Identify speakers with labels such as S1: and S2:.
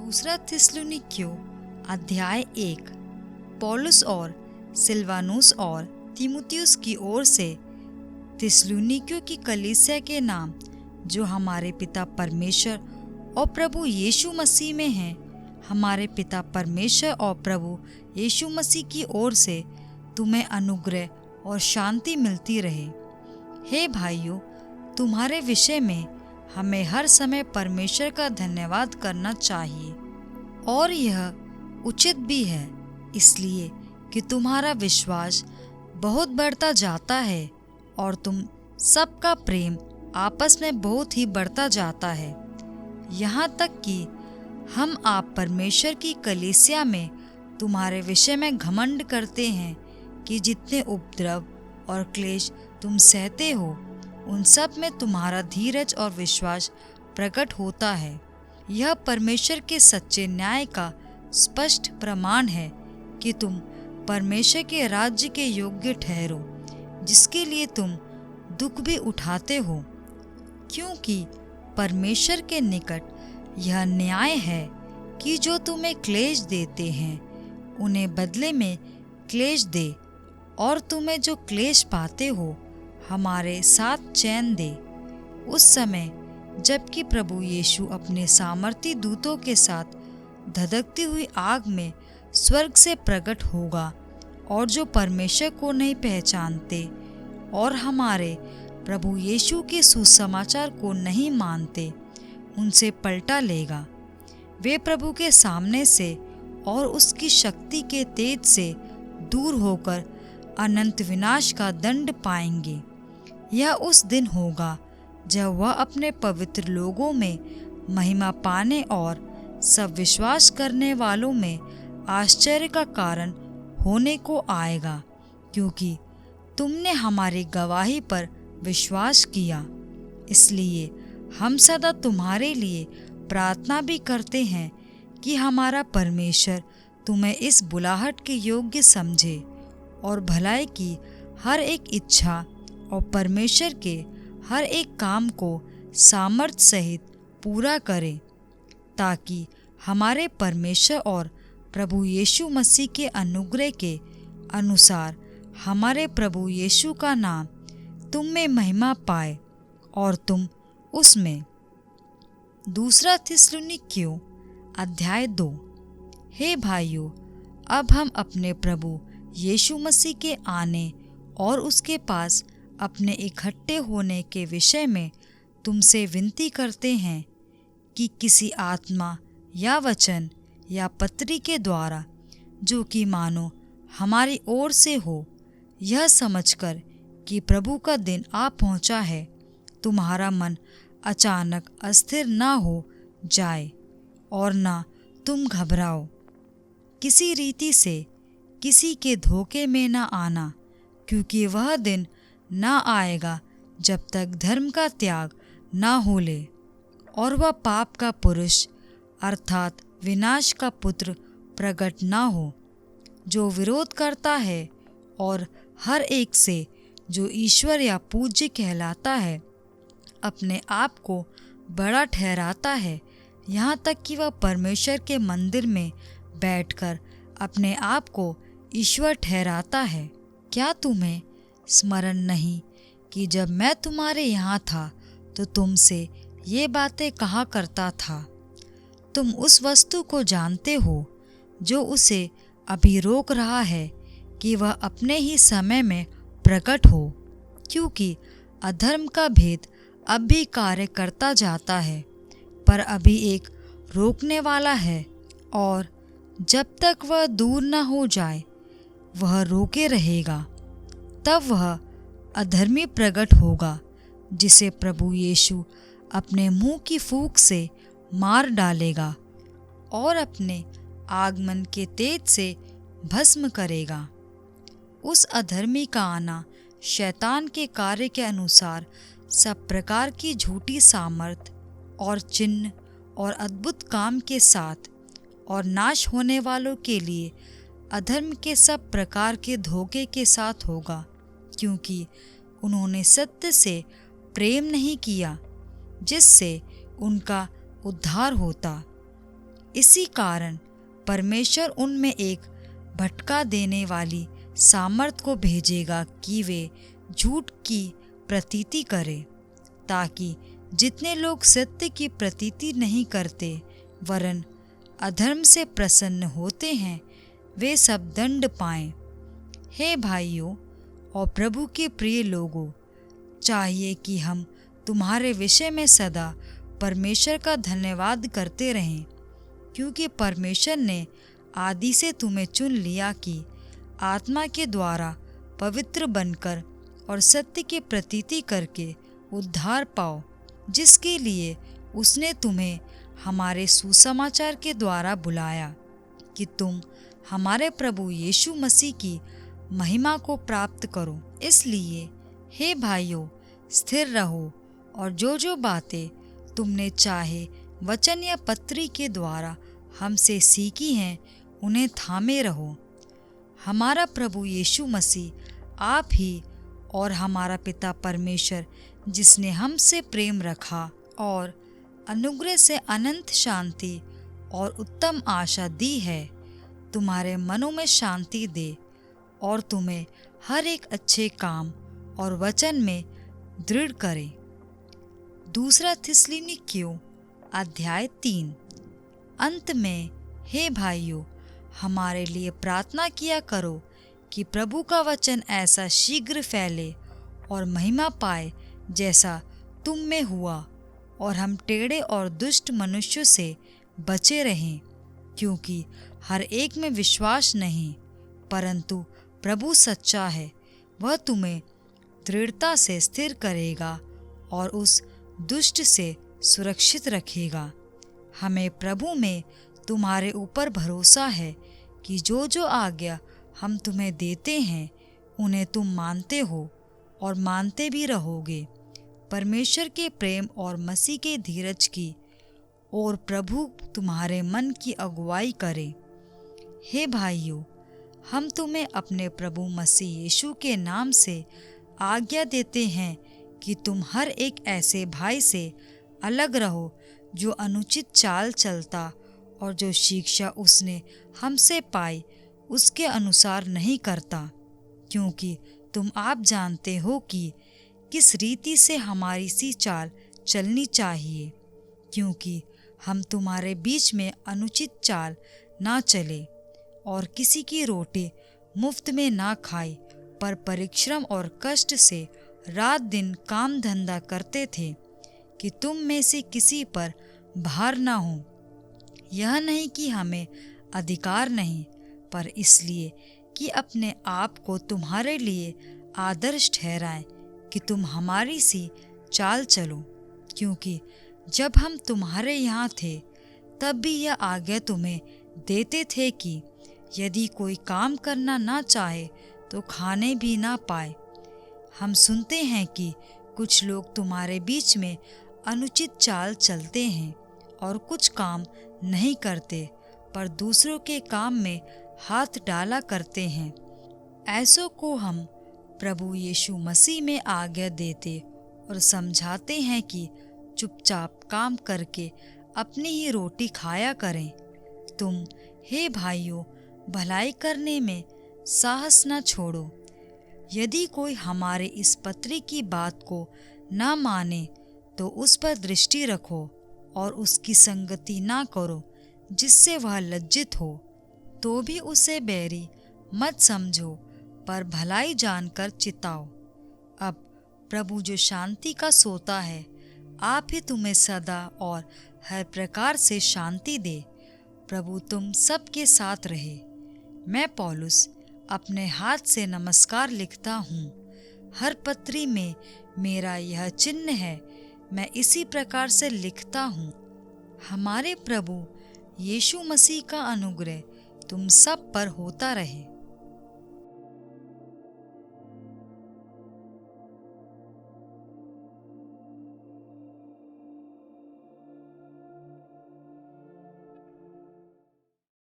S1: दूसरा थिस्सलुनीकियों अध्याय 1। पौलुस और सिलवानुस और तीमुथियुस की ओर से थिस्सलुनीकियों की कलीसिया के नाम, जो हमारे पिता परमेश्वर और प्रभु यीशु मसीह में हैं, हमारे पिता परमेश्वर और प्रभु यीशु मसीह की ओर से तुम्हें अनुग्रह और शांति मिलती रहे। हे भाइयों, तुम्हारे विषय में हमें हर समय परमेश्वर का धन्यवाद करना चाहिए, और यह उचित भी है, इसलिए कि तुम्हारा विश्वास बहुत बढ़ता जाता है और तुम सबका प्रेम आपस में बहुत ही बढ़ता जाता है, यहाँ तक कि हम आप परमेश्वर की कलीसिया में तुम्हारे विषय में घमंड करते हैं कि जितने उपद्रव और क्लेश तुम सहते हो, उन सब में तुम्हारा धीरज और विश्वास प्रकट होता है। यह परमेश्वर के सच्चे न्याय का स्पष्ट प्रमाण है कि तुम परमेश्वर के राज्य के योग्य ठहरो, जिसके लिए तुम दुख भी उठाते हो, क्योंकि परमेश्वर के निकट यह न्याय है कि जो तुम्हें क्लेश देते हैं उन्हें बदले में क्लेश दे, और तुम्हें जो क्लेश पाते हो हमारे साथ चैन दे। उस समय जबकि प्रभु यीशु अपने सामर्थी दूतों के साथ धधकती हुई आग में स्वर्ग से प्रकट होगा, और जो परमेश्वर को नहीं पहचानते और हमारे प्रभु यीशु के सुसमाचार को नहीं मानते, उनसे पलटा लेगा। वे प्रभु के सामने से और उसकी शक्ति के तेज से दूर होकर अनंत विनाश का दंड पाएंगे। यह उस दिन होगा जब वह अपने पवित्र लोगों में महिमा पाने और सब विश्वास करने वालों में आश्चर्य का कारण होने को आएगा, क्योंकि तुमने हमारी गवाही पर विश्वास किया। इसलिए हम सदा तुम्हारे लिए प्रार्थना भी करते हैं कि हमारा परमेश्वर तुम्हें इस बुलाहट के योग्य समझे और भलाई की हर एक इच्छा और परमेश्वर के हर एक काम को सामर्थ्य सहित पूरा करे, ताकि हमारे परमेश्वर और प्रभु यीशु मसीह के अनुग्रह के अनुसार हमारे प्रभु यीशु का नाम तुम में महिमा पाए और तुम उसमें। दूसरा थिस्सलुनीकियों अध्याय 2। हे भाइयों, अब हम अपने प्रभु यीशु मसीह के आने और उसके पास अपने इकट्ठे होने के विषय में तुमसे विनती करते हैं कि किसी आत्मा या वचन या पत्री के द्वारा, जो कि मानो हमारी ओर से हो, यह समझकर कि प्रभु का दिन आ पहुंचा है, तुम्हारा मन अचानक अस्थिर ना हो जाए और ना तुम घबराओ। किसी रीति से किसी के धोखे में न आना, क्योंकि वह दिन न आएगा जब तक धर्म का त्याग न हो ले और वह पाप का पुरुष अर्थात विनाश का पुत्र प्रकट न हो, जो विरोध करता है और हर एक से जो ईश्वर या पूज्य कहलाता है अपने आप को बड़ा ठहराता है, यहाँ तक कि वह परमेश्वर के मंदिर में बैठकर अपने आप को ईश्वर ठहराता है। क्या तुम्हें स्मरण नहीं कि जब मैं तुम्हारे यहाँ था तो तुमसे ये बातें कहा करता था? तुम उस वस्तु को जानते हो जो उसे अभी रोक रहा है कि वह अपने ही समय में प्रकट हो, क्योंकि अधर्म का भेद अब भी कार्य करता जाता है, पर अभी एक रोकने वाला है, और जब तक वह दूर न हो जाए वह रोके रहेगा। तब वह अधर्मी प्रकट होगा, जिसे प्रभु यीशु अपने मुंह की फूंक से मार डालेगा और अपने आगमन के तेज से भस्म करेगा। उस अधर्मी का आना शैतान के कार्य के अनुसार सब प्रकार की झूठी सामर्थ और चिन्ह और अद्भुत काम के साथ, और नाश होने वालों के लिए अधर्म के सब प्रकार के धोखे के साथ होगा, क्योंकि उन्होंने सत्य से प्रेम नहीं किया, जिससे उनका उद्धार होता। इसी कारण परमेश्वर उनमें एक भटका देने वाली सामर्थ को भेजेगा कि वे झूठ की प्रतीति करें, ताकि जितने लोग सत्य की प्रतीति नहीं करते वरन अधर्म से प्रसन्न होते हैं, वे सब दंड पाएं। हे भाइयों और प्रभु के प्रिय लोगों, चाहिए कि हम तुम्हारे विषय में सदा परमेश्वर का धन्यवाद करते रहें, क्योंकि परमेश्वर ने आदि से तुम्हें चुन लिया कि आत्मा के द्वारा पवित्र बनकर और सत्य की प्रतीति करके उद्धार पाओ, जिसके लिए उसने तुम्हें हमारे सुसमाचार के द्वारा बुलाया कि तुम हमारे प्रभु यीशु मसीह की महिमा को प्राप्त करो। इसलिए हे भाइयों, स्थिर रहो और जो बातें तुमने चाहे वचन या पत्री के द्वारा हमसे सीखी हैं, उन्हें थामे रहो। हमारा प्रभु यीशु मसीह आप ही और हमारा पिता परमेश्वर, जिसने हमसे प्रेम रखा और अनुग्रह से अनंत शांति और उत्तम आशा दी है, तुम्हारे मनों में शांति दे और तुम्हें हर एक अच्छे काम और वचन में दृढ़ करे। दूसरा थिस्सलुनीकियों अध्याय 3। अंत में हे भाइयों, हमारे लिए प्रार्थना किया करो कि प्रभु का वचन ऐसा शीघ्र फैले और महिमा पाए जैसा तुम में हुआ, और हम टेढ़े और दुष्ट मनुष्यों से बचे रहें, क्योंकि हर एक में विश्वास नहीं, परंतु प्रभु सच्चा है, वह तुम्हें दृढ़ता से स्थिर करेगा और उस दुष्ट से सुरक्षित रखेगा। हमें प्रभु में तुम्हारे ऊपर भरोसा है कि जो आज्ञा हम तुम्हें देते हैं उन्हें तुम मानते हो और मानते भी रहोगे। परमेश्वर के प्रेम और मसीह के धीरज की और प्रभु तुम्हारे मन की अगुवाई करे। हे भाइयों, हम तुम्हें अपने प्रभु मसीह यीशु के नाम से आज्ञा देते हैं कि तुम हर एक ऐसे भाई से अलग रहो जो अनुचित चाल चलता और जो शिक्षा उसने हमसे पाई उसके अनुसार नहीं करता, क्योंकि तुम आप जानते हो कि किस रीति से हमारी सी चाल चलनी चाहिए, क्योंकि हम तुम्हारे बीच में अनुचित चाल ना चले और किसी की रोटी मुफ्त में ना खाए, पर परिश्रम और कष्ट से रात दिन काम धंधा करते थे कि तुम में से किसी पर भार ना हो। यह नहीं कि हमें अधिकार नहीं, पर इसलिए कि अपने आप को तुम्हारे लिए आदर्श ठहराएं कि तुम हमारी सी चाल चलो, क्योंकि जब हम तुम्हारे यहाँ थे तब भी यह आज्ञा तुम्हें देते थे कि यदि कोई काम करना ना चाहे तो खाने भी ना पाए। हम सुनते हैं कि कुछ लोग तुम्हारे बीच में अनुचित चाल चलते हैं और कुछ काम नहीं करते, पर दूसरों के काम में हाथ डाला करते हैं। ऐसों को हम प्रभु यीशु मसीह में आज्ञा देते और समझाते हैं कि चुपचाप काम करके अपनी ही रोटी खाया करें। तुम हे भाइयों, भलाई करने में साहस न छोड़ो। यदि कोई हमारे इस पत्री की बात को न माने तो उस पर दृष्टि रखो और उसकी संगति ना करो, जिससे वह लज्जित हो। तो भी उसे बैरी मत समझो, पर भलाई जानकर चिताओ। अब प्रभु जो शांति का सोता है, आप ही तुम्हें सदा और हर प्रकार से शांति दे। प्रभु तुम सबके साथ रहे। मैं पौलुस अपने हाथ से नमस्कार लिखता हूँ। हर पत्री में मेरा यह चिन्ह है। मैं इसी प्रकार से लिखता हूँ। हमारे प्रभु यीशु मसीह का अनुग्रह तुम सब पर होता रहे।